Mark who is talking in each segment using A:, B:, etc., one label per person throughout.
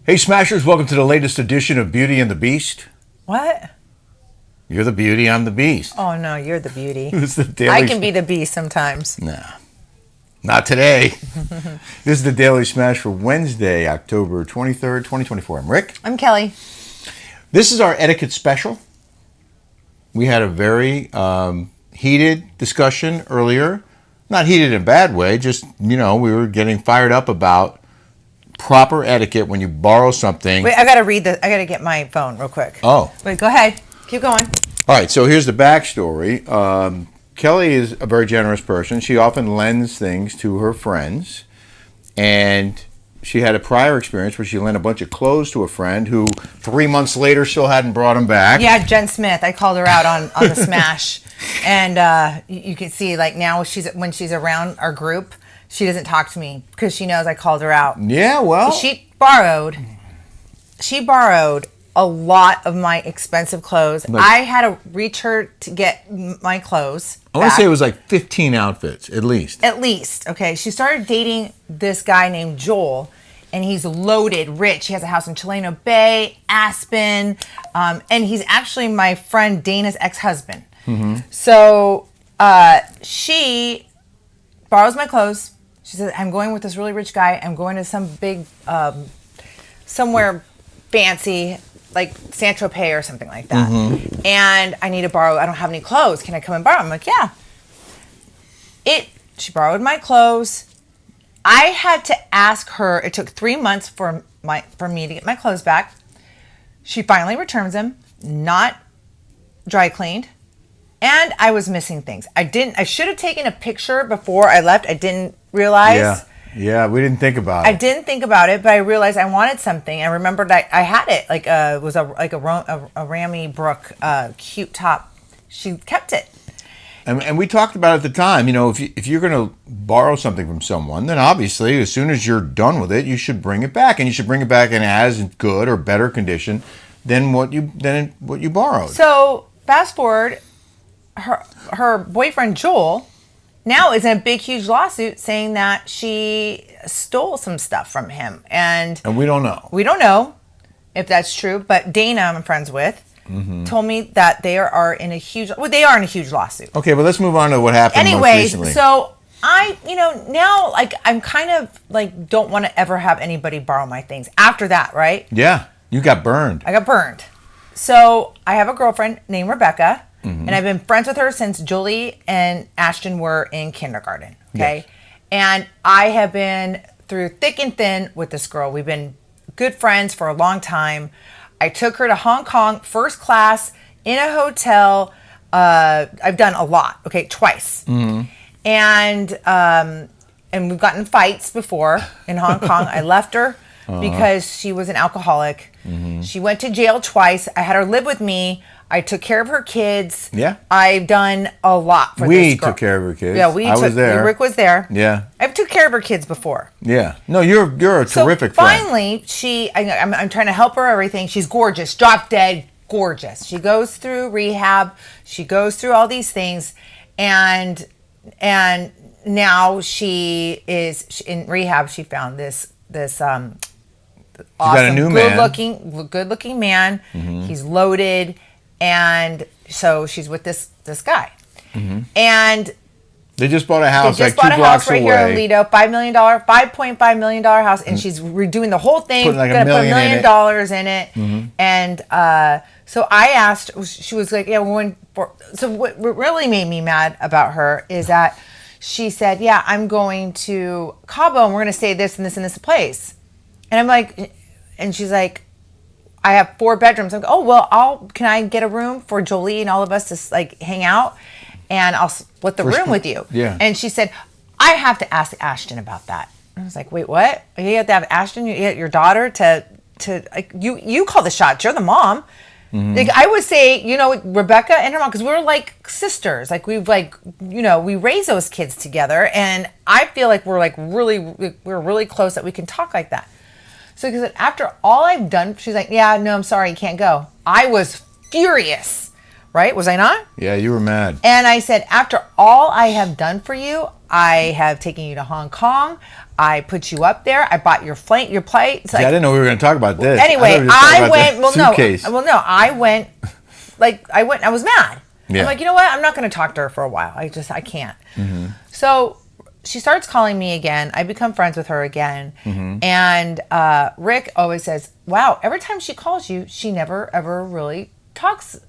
A: Hey Smashers, welcome to the latest edition of Beauty and the Beast.
B: What?
A: You're the beauty, I'm the beast.
B: Oh no, you're the beauty.
A: This is the daily
B: I can be the beast sometimes.
A: Nah, not today. This is the Daily Smash for Wednesday, October 23rd, 2024. I'm Rick.
B: I'm Kelly.
A: This is our etiquette special. We had a very heated discussion earlier. Not heated in a bad way, just, we were getting fired up about proper etiquette when you borrow something.
B: Wait, I gotta read this. I gotta get my phone real quick.
A: Oh.
B: Wait, go ahead. Keep going.
A: All right, so here's the backstory. Kelly is a very generous person. She often lends things to her friends. And she had a prior experience where she lent a bunch of clothes to a friend who 3 months later still hadn't brought them back.
B: Yeah, Jen Smith. I called her out on the Smash. And you can see, like, now when she's around our group, she doesn't talk to me because she knows I called her out.
A: Yeah, well.
B: She borrowed a lot of my expensive clothes. I had to reach her to get my clothes
A: I want to say it was like 15 outfits, at least.
B: At least, okay. She started dating this guy named Joel, and he's loaded, rich. He has a house in Chileno Bay, Aspen, and he's actually my friend Dana's ex-husband. Mm-hmm. So she borrows my clothes. She says, I'm going with this really rich guy. I'm going to some big, somewhere fancy, like Saint-Tropez or something like that. Mm-hmm. And I need to borrow, I don't have any clothes. Can I come and borrow? I'm like, yeah. She borrowed my clothes. I had to ask her, it took 3 months for me to get my clothes back. She finally returns them, not dry cleaned. And I was missing things. I should have taken a picture before I left. I didn't realize.
A: Yeah, we didn't think about it.
B: I didn't think about it, but I realized I wanted something. I remembered I had it. Like it was a Rami Brooke cute top. She kept it.
A: And we talked about it at the time. If you're going to borrow something from someone, then obviously as soon as you're done with it, you should bring it back, and you should bring it back in as good or better condition than what you borrowed.
B: So fast forward. Her boyfriend Joel now is in a big huge lawsuit saying that she stole some stuff from him, and
A: we don't know.
B: We don't know if that's true, but Dana, I'm friends with, told me that they are in a huge lawsuit.
A: Okay, but let's move on to what happened most recently.
B: Anyways, so I, now, like, I'm kind of like don't want to ever have anybody borrow my things after that, right?
A: Yeah, you got burned.
B: I got burned. So I have a girlfriend named Rebecca. Mm-hmm. And I've been friends with her since Julie and Ashton were in kindergarten. Okay. Yes. And I have been through thick and thin with this girl. We've been good friends for a long time. I took her to Hong Kong, first class, in a hotel. I've done a lot. Okay. Twice. Mm-hmm. And we've gotten fights before in Hong Kong. I left her because she was an alcoholic. Mm-hmm. She went to jail twice. I had her live with me. I took care of her kids. Yeah. I've done a lot for this girl. We took
A: care of her kids.
B: Yeah,
A: I was there.
B: Rick was there.
A: Yeah.
B: I've took care of her kids before.
A: Yeah. No, you're a terrific friend.
B: Finally, I'm trying to help her, everything. She's gorgeous, drop dead gorgeous. She goes through rehab. She goes through all these things. And now she is in rehab. She found this awesome,
A: got a new
B: good looking man. Mm-hmm. He's loaded. And so she's with this guy. Mm-hmm. And
A: they just bought a house like 2 blocks away.
B: Here in Lido, $5.5 million house, and she's redoing the whole thing.
A: Putting like
B: $1 million
A: in
B: it. Mm-hmm. And so I asked, she was like, yeah, we're going for. So what really made me mad about her is that she said, yeah, I'm going to Cabo and we're going to stay this and this and this place. And I'm like, and she's like, I have 4 bedrooms. I'm like, oh, well, can I get a room for Jolie and all of us to like hang out, and I'll split the room with you.
A: Yeah.
B: And she said, I have to ask Ashton about that. I was like, wait, what? You have to have Ashton, your daughter to like, you call the shots. You're the mom. Mm-hmm. Like I would say, Rebecca and her mom, because we're like sisters. Like we raise those kids together, and I feel like we're really close that we can talk like that. So because after all I've done, she's like, yeah, no, I'm sorry, you can't go. I was furious, right? Was I not?
A: Yeah, you were mad.
B: And I said, after all I have done for you, I have taken you to Hong Kong. I put you up there. I bought your plate. It's like,
A: I didn't know we were going to talk about this.
B: Anyway, I went. I went. I was mad.
A: Yeah.
B: I'm like, you know what? I'm not going to talk to her for a while. I can't. Mm-hmm. So she starts calling me again. I become friends with her again. Mm-hmm. And Rick always says, wow, every time she calls you, she never ever really talks.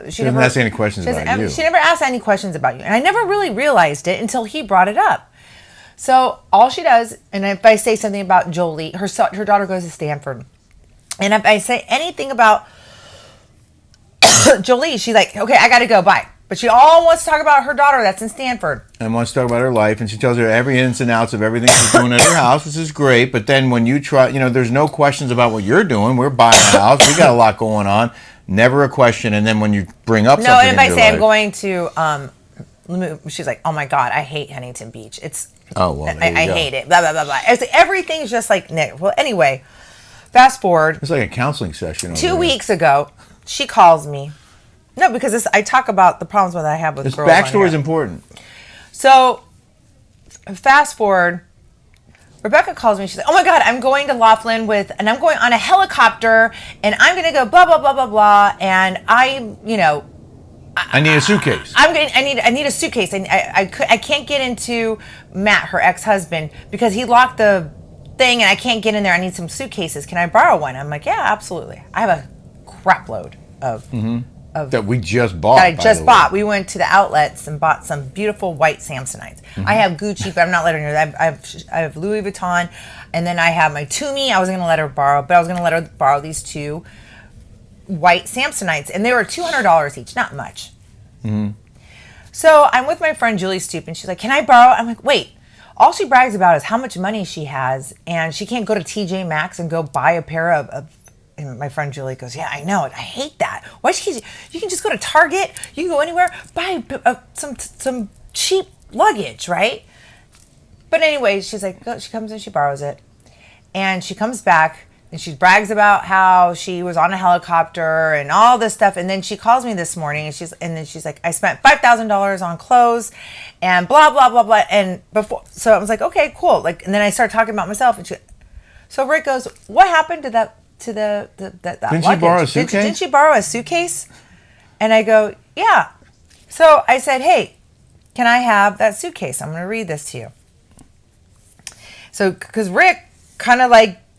A: She never asks any questions about you.
B: She never asked any questions about you. And I never really realized it until he brought it up. So all she does, and if I say something about Jolie, her daughter goes to Stanford. And if I say anything about Jolie, she's like, okay, I got to go, bye. But she all wants to talk about her daughter that's in Stanford.
A: And wants to talk about her life. And she tells her every ins and outs of everything she's doing at her house, which is great. But then when you try, there's no questions about what you're doing. We're buying a house. We got a lot going on. Never a question. And then when you bring up something,
B: and if I say I'm going to, she's like, oh my God, I hate Huntington Beach. I hate it. Blah, blah, blah, blah. Everything's just like Nick. Well, anyway, fast forward.
A: It's like a counseling session.
B: 2 weeks ago, she calls me. No, because I talk about the problems that I have with girls.
A: This backstory is important.
B: So, fast forward. Rebecca calls me. She's like, oh my God, I'm going to Laughlin and I'm going on a helicopter and I'm going to go blah, blah, blah, blah, blah. And I
A: need a suitcase.
B: I need a suitcase. I can't get into Matt, her ex-husband, because he locked the thing and I can't get in there. I need some suitcases. Can I borrow one? I'm like, yeah, absolutely. I have a crap load of
A: that we just bought.
B: That I just bought. We went to the outlets and bought some beautiful white Samsonites. Mm-hmm. I have Gucci, but I'm not letting her. I have Louis Vuitton, and then I have my Tumi. I was going to let her borrow, but I was going to let her borrow these two white Samsonites, and they were $200 each, not much. Mm-hmm. So I'm with my friend Julie Stoop, and she's like, "Can I borrow?" I'm like, "Wait." All she brags about is how much money she has, and she can't go to TJ Maxx and go buy a pair of. And my friend Julie goes, yeah, I know it. I hate that. Why you can just go to Target. You can go anywhere, buy some cheap luggage, right? But anyway, she's like, she comes and she borrows it. And she comes back and she brags about how she was on a helicopter and all this stuff. And then she calls me this morning and then she's like, I spent $5,000 on clothes and blah, blah, blah, blah. And so I was like, okay, cool. And then I started talking about myself. And so Rick goes, what happened to that? To that
A: Didn't
B: luggage.
A: She borrow a suitcase?
B: Didn't she borrow a suitcase? And I go, yeah. So I said, hey, can I have that suitcase? I'm going to read this to you. So, because Rick kind of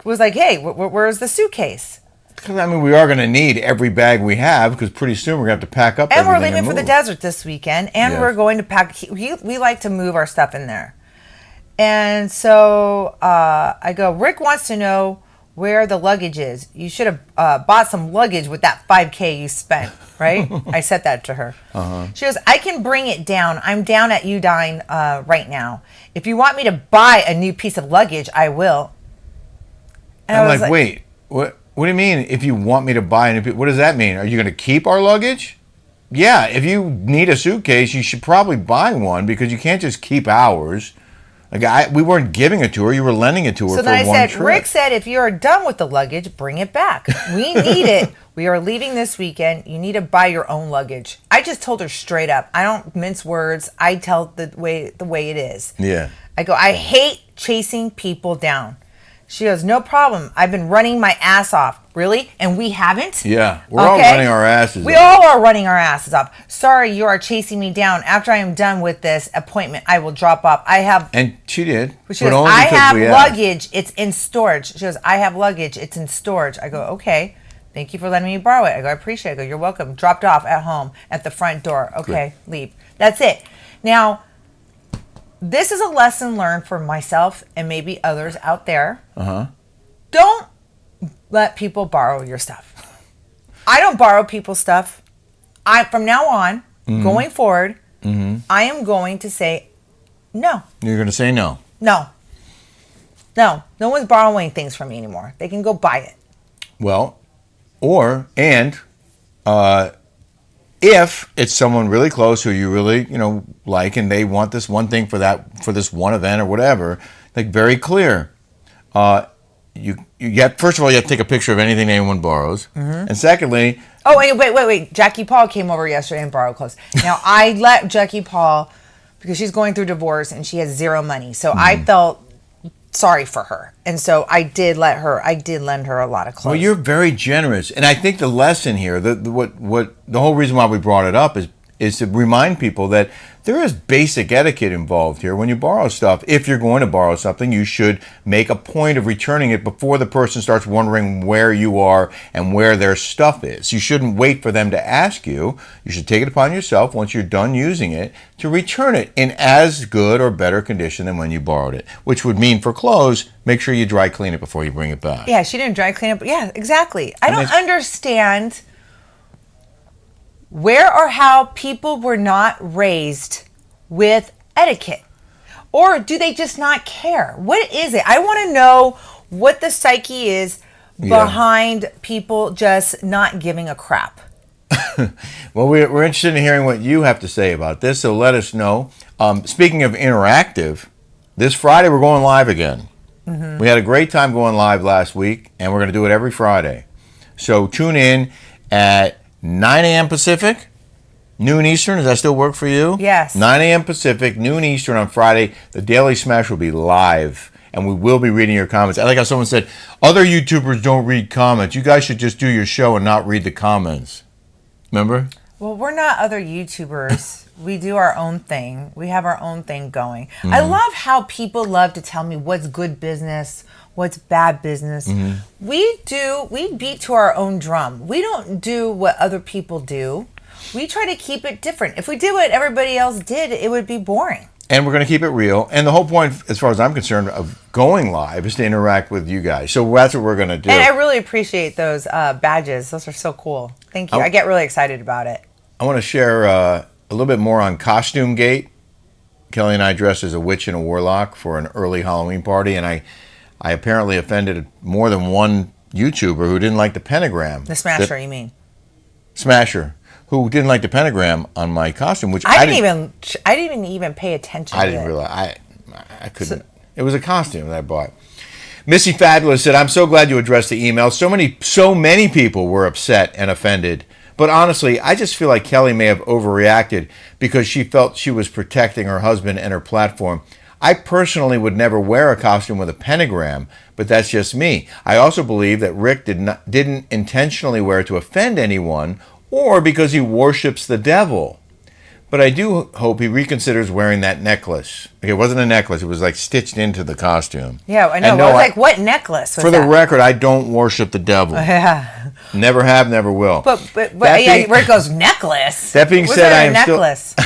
B: was like, hey, where's the suitcase?
A: Because we are going to need every bag we have because pretty soon we're going to have to pack up.
B: And we're leaving for the desert this weekend, and we're going to pack. We like to move our stuff in there. And so I go, Rick wants to know where the luggage is. You should have bought some luggage with that $5,000 you spent, right? I said that to her. Uh-huh. She goes, I can bring it down. I'm down at Udine right now. If you want me to buy a new piece of luggage, I will. And
A: I'm like, wait, what do you mean if you want me to buy a new piece? What does that mean? Are you going to keep our luggage? Yeah, if you need a suitcase, you should probably buy one because you can't just keep ours. We weren't giving it to her. You were lending it to her for one trip. So then I said,
B: Rick said, if you're done with the luggage, bring it back. We need it. We are leaving this weekend. You need to buy your own luggage. I just told her straight up. I don't mince words. I tell the way it is.
A: Yeah.
B: I go, I hate chasing people down. She goes, no problem. I've been running my ass off. Really? And we haven't?
A: Yeah. We're all running our asses off.
B: We all are running our asses off. Sorry, you are chasing me down. After I am done with this appointment, I will drop off.
A: And she did.
B: She goes, I have luggage. It's in storage. She goes, I have luggage. It's in storage. I go, okay. Thank you for letting me borrow it. I go, I appreciate it. I go, you're welcome. Dropped off at home at the front door. Okay, good. Leave. That's it. Now, this is a lesson learned for myself and maybe others out there. Uh-huh. Don't let people borrow your stuff. I don't borrow people's stuff. From now on, going forward, I am going to say no.
A: You're going to say no?
B: No. No one's borrowing things from me anymore. They can go buy it.
A: Well, if it's someone really close who you really, like, and they want this one thing for this one event or whatever, very clear. First of all, you have to take a picture of anything anyone borrows, and secondly,
B: wait. Jackie Paul came over yesterday and borrowed clothes. Now I let Jackie Paul because she's going through divorce and she has zero money, so I felt sorry for her. And so I did lend her a lot of clothes.
A: Well, you're very generous, and I think the lesson here, what the whole reason why we brought it up is to remind people that there is basic etiquette involved here. When you borrow stuff, if you're going to borrow something, you should make a point of returning it before the person starts wondering where you are and where their stuff is. You shouldn't wait for them to ask you. You should take it upon yourself, once you're done using it, to return it in as good or better condition than when you borrowed it, which would mean for clothes, make sure you dry clean it before you bring it back.
B: Yeah, she didn't dry clean it. Yeah, exactly. I don't understand where or how people were not raised with etiquette. Or do they just not care? What is it? I want to know what the psyche is behind people just not giving a crap.
A: Well, we're interested in hearing what you have to say about this, so let us know. Speaking of interactive, this Friday we're going live again. We had a great time going live last week, and we're going to do it every Friday. So tune in at 9 a.m. Pacific, noon Eastern. Does that still work for you?
B: Yes.
A: 9 a.m. Pacific, noon Eastern on Friday. The Daily Smash will be live, and we will be reading your comments. I like how someone said, other YouTubers don't read comments. You guys should just do your show and not read the comments. Remember?
B: Well, we're not other YouTubers. We do our own thing. We have our own thing going. I love how people love to tell me what's good business, what's bad business. We beat to our own drum. We don't do what other people do. We try to keep it different. If we did what everybody else did, it would be boring.
A: And we're going to keep it real. And the whole point, as far as I'm concerned, of going live is to interact with you guys. So that's what we're going to do.
B: And I really appreciate those badges. Those are so cool. Thank you. I get really excited about it.
A: I want to share a little bit more on CostumeGate. Kelly and I dressed as a witch and a warlock for an early Halloween party, and I apparently offended more than one YouTuber who didn't like the pentagram.
B: The Smasher, you mean?
A: Smasher, who didn't like the pentagram on my costume, which
B: I didn't even pay attention to it.
A: I didn't realize. I couldn't. It was a costume that I bought. Missy Fabulous said, "I'm so glad you addressed the email. So many people were upset and offended. But honestly, I just feel like Kelly may have overreacted because she felt she was protecting her husband and her platform. I personally would never wear a costume with a pentagram, but that's just me. I also believe that Rick didn't intentionally wear it to offend anyone or because he worships the devil. But I do hope he reconsiders wearing that necklace." Okay, it wasn't a necklace. It was like stitched into the costume.
B: Yeah, I know. I was like, what necklace was
A: For
B: that?
A: the record, I don't worship the devil.
B: Yeah.
A: Never have, never will.
B: But Rick goes, necklace?
A: That being said,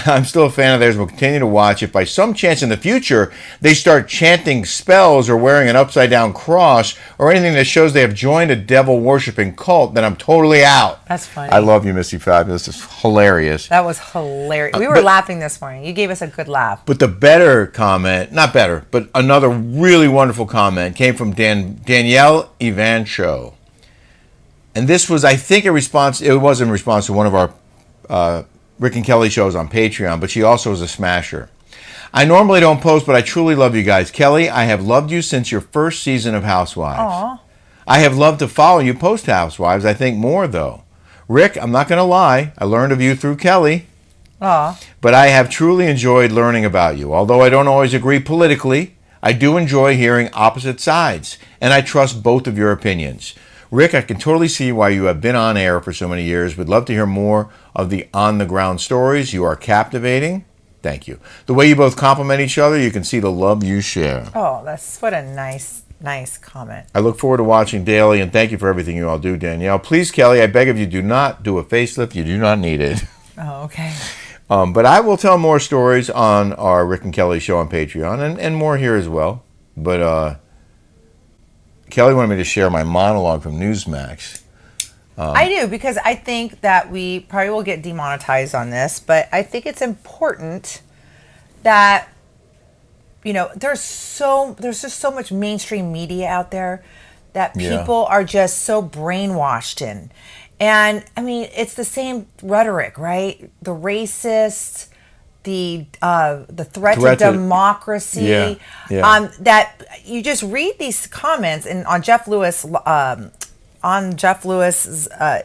A: I'm still a fan of theirs. We'll continue to watch. If by some chance in the future they start chanting spells or wearing an upside-down cross or anything that shows they have joined a devil-worshipping cult, then I'm totally out.
B: That's funny.
A: I love you, Missy Fabulous. It's hilarious.
B: That was hilarious. We were laughing this morning. You gave us a good laugh.
A: But the better comment, not better, but another really wonderful comment came from Danielle Evancho. And this was, I think, it was in response to one of our Rick and Kelly shows on Patreon, but she also is a smasher. "I normally don't post, but I truly love you guys. Kelly, I have loved you since your first season of Housewives.
B: Aww.
A: I have loved to follow you post-Housewives. I think more, though. Rick, I'm not going to lie. I learned of you through Kelly.
B: Aww.
A: But I have truly enjoyed learning about you. Although I don't always agree politically, I do enjoy hearing opposite sides, and I trust both of your opinions. Rick, I can totally see why you have been on air for so many years. Would love to hear more of the on-the-ground stories. You are captivating." Thank you. "The way you both compliment each other, you can see the love you share."
B: Oh, that's what a nice comment.
A: "I look forward to watching daily, and thank you for everything you all do, Danielle. Please, Kelly, I beg of you, do not do a facelift. You do not need it."
B: Oh, okay.
A: But I will tell more stories on our Rick and Kelly show on Patreon, and more here as well. But Kelly wanted me to share my monologue from Newsmax.
B: I do, because I think that we probably will get demonetized on this, but I think it's important that, there's just so much mainstream media out there that people are just so brainwashed in. And I mean, it's the same rhetoric, right? The racist, the threat to democracy. That you just read these comments and on Jeff Lewis's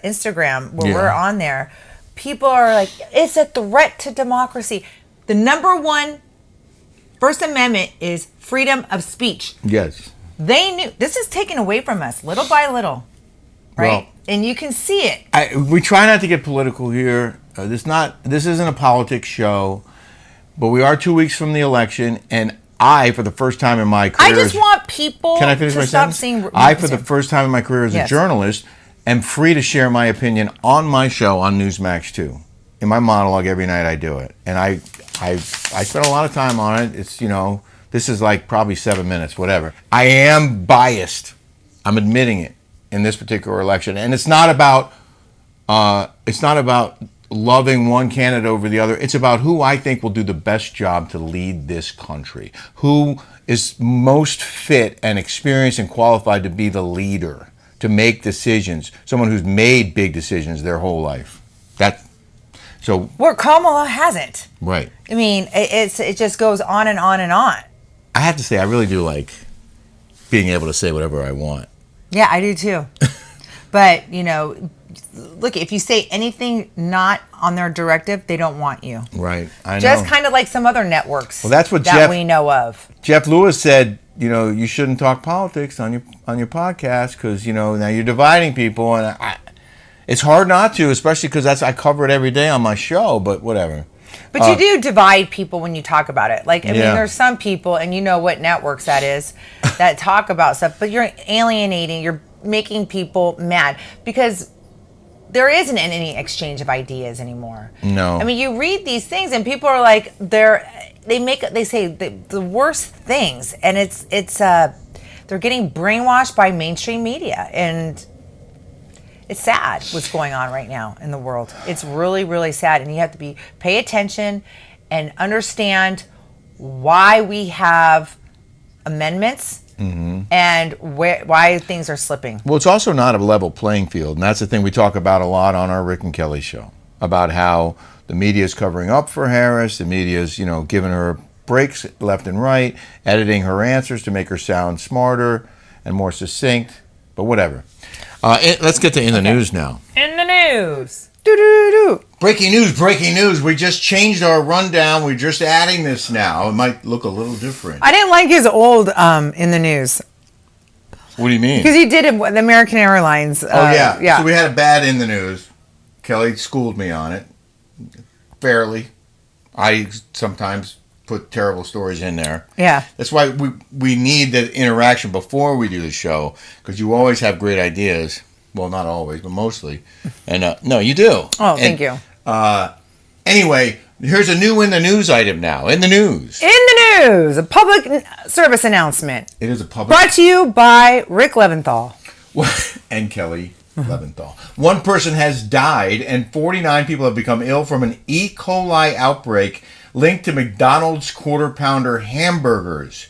B: Instagram, where we're on there, people are like, it's a threat to democracy. The number one First Amendment is freedom of speech.
A: Yes.
B: They knew this is taken away from us little by little, right?
A: Well,
B: and you can see it.
A: We try not to get political here. This isn't a politics show, but we are 2 weeks from the election, and I, for the first time in my career,
B: I just want people
A: can I finish
B: to
A: my
B: stop
A: sentence?
B: seeing.
A: I, for the first time in my career as a
B: Yes.
A: journalist, am free to share my opinion on my show on Newsmax 2. In my monologue every night, I do it, and I spent a lot of time on it. It's this is like probably 7 minutes, whatever. I am biased. I'm admitting it in this particular election, and it's not about loving one candidate over the other. It's about who I think will do the best job to lead this country, who is most fit and experienced and qualified to be the leader, to make decisions, someone who's made big decisions their whole life. So
B: where Kamala hasn't.
A: Right.
B: I mean, it just goes on and on and on.
A: I have to say, I really do like being able to say whatever I want.
B: Yeah, I do too. But, look, if you say anything not on their directive, they don't want you.
A: Right. I know.
B: Just kind of like some other networks.
A: Well, that's what
B: we know of.
A: Jeff Lewis said, you shouldn't talk politics on your podcast because, now you're dividing people. And it's hard not to, especially because I cover it every day on my show, but whatever.
B: But you do divide people when you talk about it. Like, I mean, there's some people, and you know what networks that is, that talk about stuff, but you're alienating, you're making people mad because there isn't any exchange of ideas anymore.
A: No.
B: I mean, you read these things and people are like, they say the worst things, and they're getting brainwashed by mainstream media, and it's sad what's going on right now in the world. It's really, really sad, and you have to pay attention and understand why we have amendments and why things are slipping.
A: Well, it's also not a level playing field, and that's the thing we talk about a lot on our Rick and Kelly show, about how the media is covering up for Harris, the media is, giving her breaks left and right, editing her answers to make her sound smarter and more succinct, but whatever. Let's get to In the News now.
B: In the news. Do-do-do-do.
A: Breaking news. We just changed our rundown. We're just adding this now. It might look a little different.
B: I didn't like his old In the News.
A: What do you mean?
B: Because he did it with American Airlines.
A: Yeah. So we had a bad In the News. Kelly schooled me on it. Fairly. I sometimes put terrible stories in there.
B: Yeah.
A: That's why we need the interaction before we do the show, because you always have great ideas. Well, not always, but mostly. And no, you do.
B: Oh, thank you.
A: Anyway, here's a new In the News item now. In the news.
B: In the news, a public service announcement.
A: It is a public...
B: Brought to you by Rick Leventhal.
A: And Kelly Leventhal. One person has died and 49 people have become ill from an E.Coli outbreak linked to McDonald's Quarter Pounder hamburgers.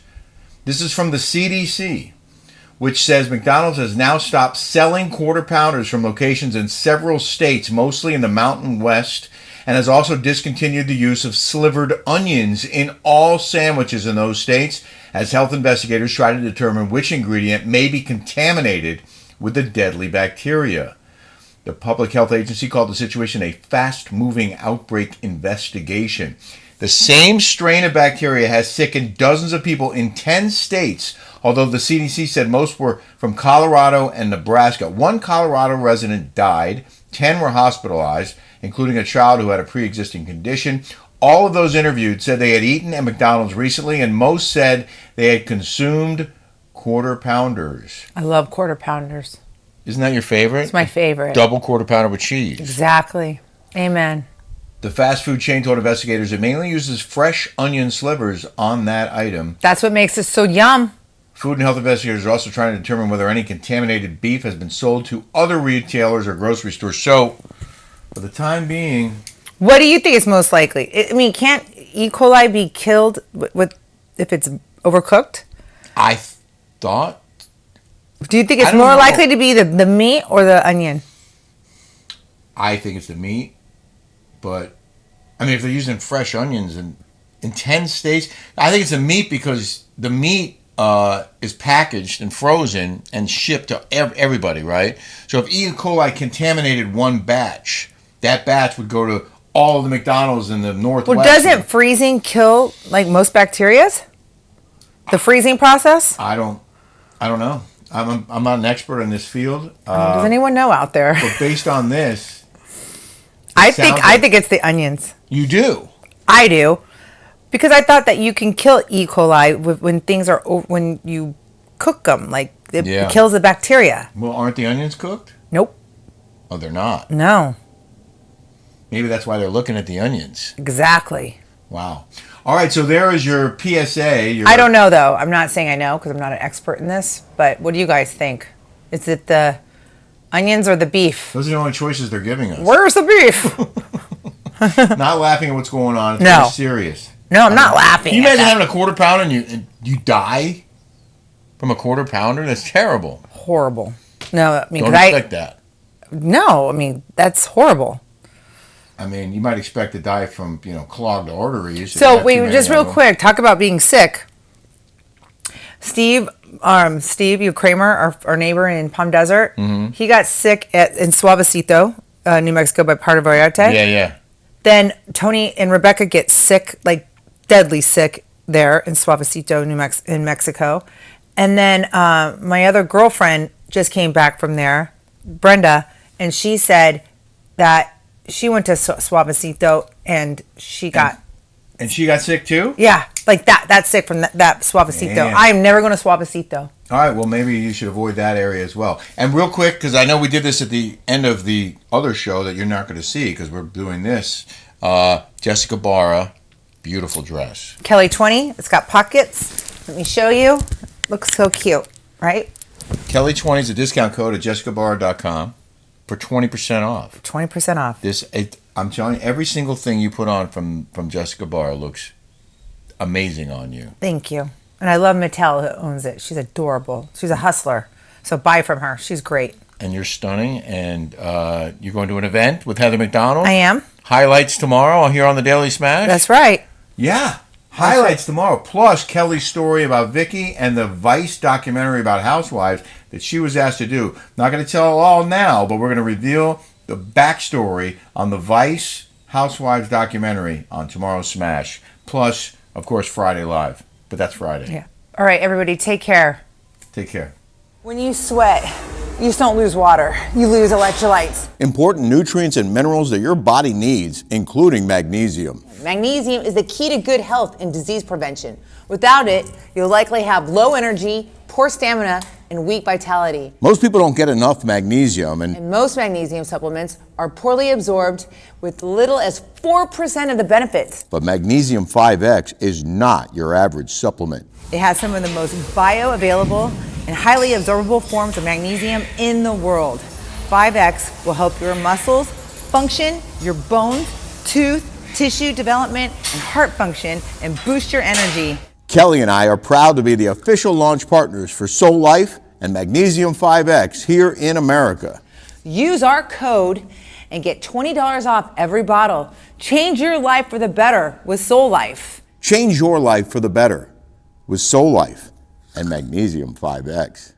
A: This is from the CDC, which says McDonald's has now stopped selling Quarter Pounders from locations in several states, mostly in the Mountain West, and has also discontinued the use of slivered onions in all sandwiches in those states, as health investigators try to determine which ingredient may be contaminated with the deadly bacteria. The Public Health Agency called the situation a fast-moving outbreak investigation. The same strain of bacteria has sickened dozens of people in 10 states, although the CDC said most were from Colorado and Nebraska. One Colorado resident died, 10 were hospitalized, including a child who had a pre-existing condition. All of those interviewed said they had eaten at McDonald's recently, and most said they had consumed Quarter Pounders.
B: I love Quarter Pounders.
A: Isn't that your favorite?
B: It's my favorite.
A: Double Quarter Pounder with cheese.
B: Exactly. Amen.
A: The fast food chain told investigators it mainly uses fresh onion slivers on that item.
B: That's what makes it so yum.
A: Food and health investigators are also trying to determine whether any contaminated beef has been sold to other retailers or grocery stores. So, for the time being...
B: What do you think is most likely? I mean, can't E. coli be killed if it's overcooked?
A: I thought...
B: Do you think it's more likely to be the meat or the onion?
A: I think it's the meat. But, I mean, if they're using fresh onions in 10 states, I think it's the meat because the meat is packaged and frozen and shipped to everybody, right? So if E. coli contaminated one batch, that batch would go to all of the McDonald's in the Northwest.
B: Well, doesn't freezing kill like most bacterias? The freezing process?
A: I don't know. I'm not an expert in this field.
B: Does anyone know out there?
A: But based on this,
B: I think it's the onions.
A: you do.
B: I do, because I thought that you can kill E. coli when you cook them. Like it kills the bacteria.
A: Well, aren't the onions cooked?
B: Nope.
A: Oh, they're not.
B: No.
A: Maybe that's why they're looking at the onions.
B: Exactly.
A: Wow. All right, so there is your PSA.
B: I don't know, though. I'm not saying I know because I'm not an expert in this. But what do you guys think? Is it the onions or the beef?
A: Those are the only choices they're giving us.
B: Where's the beef?
A: Not laughing at what's going on. It's
B: No.
A: very serious.
B: No, I'm not laughing.
A: Can you
B: at
A: imagine
B: that.
A: having a quarter pounder and you die from a quarter pounder? That's terrible.
B: Horrible. No, I mean,
A: Don't expect that.
B: No, I mean, that's horrible.
A: I mean, you might expect to die from, clogged arteries.
B: So wait, just real quick, talk about being sick. Steve, Kramer, our neighbor in Palm Desert, he got sick in Suavecito, New Mexico, by Puerto Vallarta.
A: Yeah.
B: Then Tony and Rebecca get sick, like deadly sick, there in Suavecito, in Mexico. And then my other girlfriend just came back from there, Brenda, and she said that she went to Suavecito and she got...
A: And she got sick too?
B: Yeah, like that's sick from that Suavecito.
A: Yeah.
B: I'm never going to Suavecito.
A: All right, well, maybe you should avoid that area as well. And real quick, because I know we did this at the end of the other show that you're not going to see because we're doing this. Jessica Barra, beautiful dress.
B: Kelly 20, it's got pockets. Let me show you. Looks so cute, right?
A: Kelly 20 is a discount code at jessicabarra.com for 20% off.
B: 20% off.
A: I'm telling you, every single thing you put on from Jessica Barra looks amazing on you.
B: Thank you. And I love Mattel, who owns it. She's adorable. She's a hustler. So buy from her. She's great.
A: And you're stunning. And you're going to an event with Heather McDonald.
B: I am.
A: Highlights tomorrow here on the Daily Smash.
B: That's right.
A: Yeah. Highlights tomorrow. Plus Kelly's story about Vicky and the Vice documentary about housewives that she was asked to do. Not going to tell it all now, but we're going to reveal the backstory on the Vice Housewives documentary on tomorrow's Smash. Plus, of course, Friday Live. But that's Friday.
B: Yeah. All right, everybody, take care.
A: Take care.
B: When you sweat, you just don't lose water. You lose electrolytes.
C: Important nutrients and minerals that your body needs, including magnesium.
B: Magnesium is the key to good health and disease prevention. Without it, you'll likely have low energy, poor stamina, and weak vitality.
C: Most people don't get enough magnesium, and
B: Most magnesium supplements are poorly absorbed with little as 4% of the benefits.
C: but Magnesium 5X is not your average supplement.
B: It has some of the most bioavailable and highly absorbable forms of magnesium in the world. 5X will help your muscles function, your bones, tooth, tissue development, and heart function, and boost your energy.
C: Kelly and I are proud to be the official launch partners for Soul Life and Magnesium 5X here in America.
B: Use our code and get $20 off every bottle. Change your life for the better with Soul Life.
C: Change your life for the better with Soul Life and Magnesium 5X.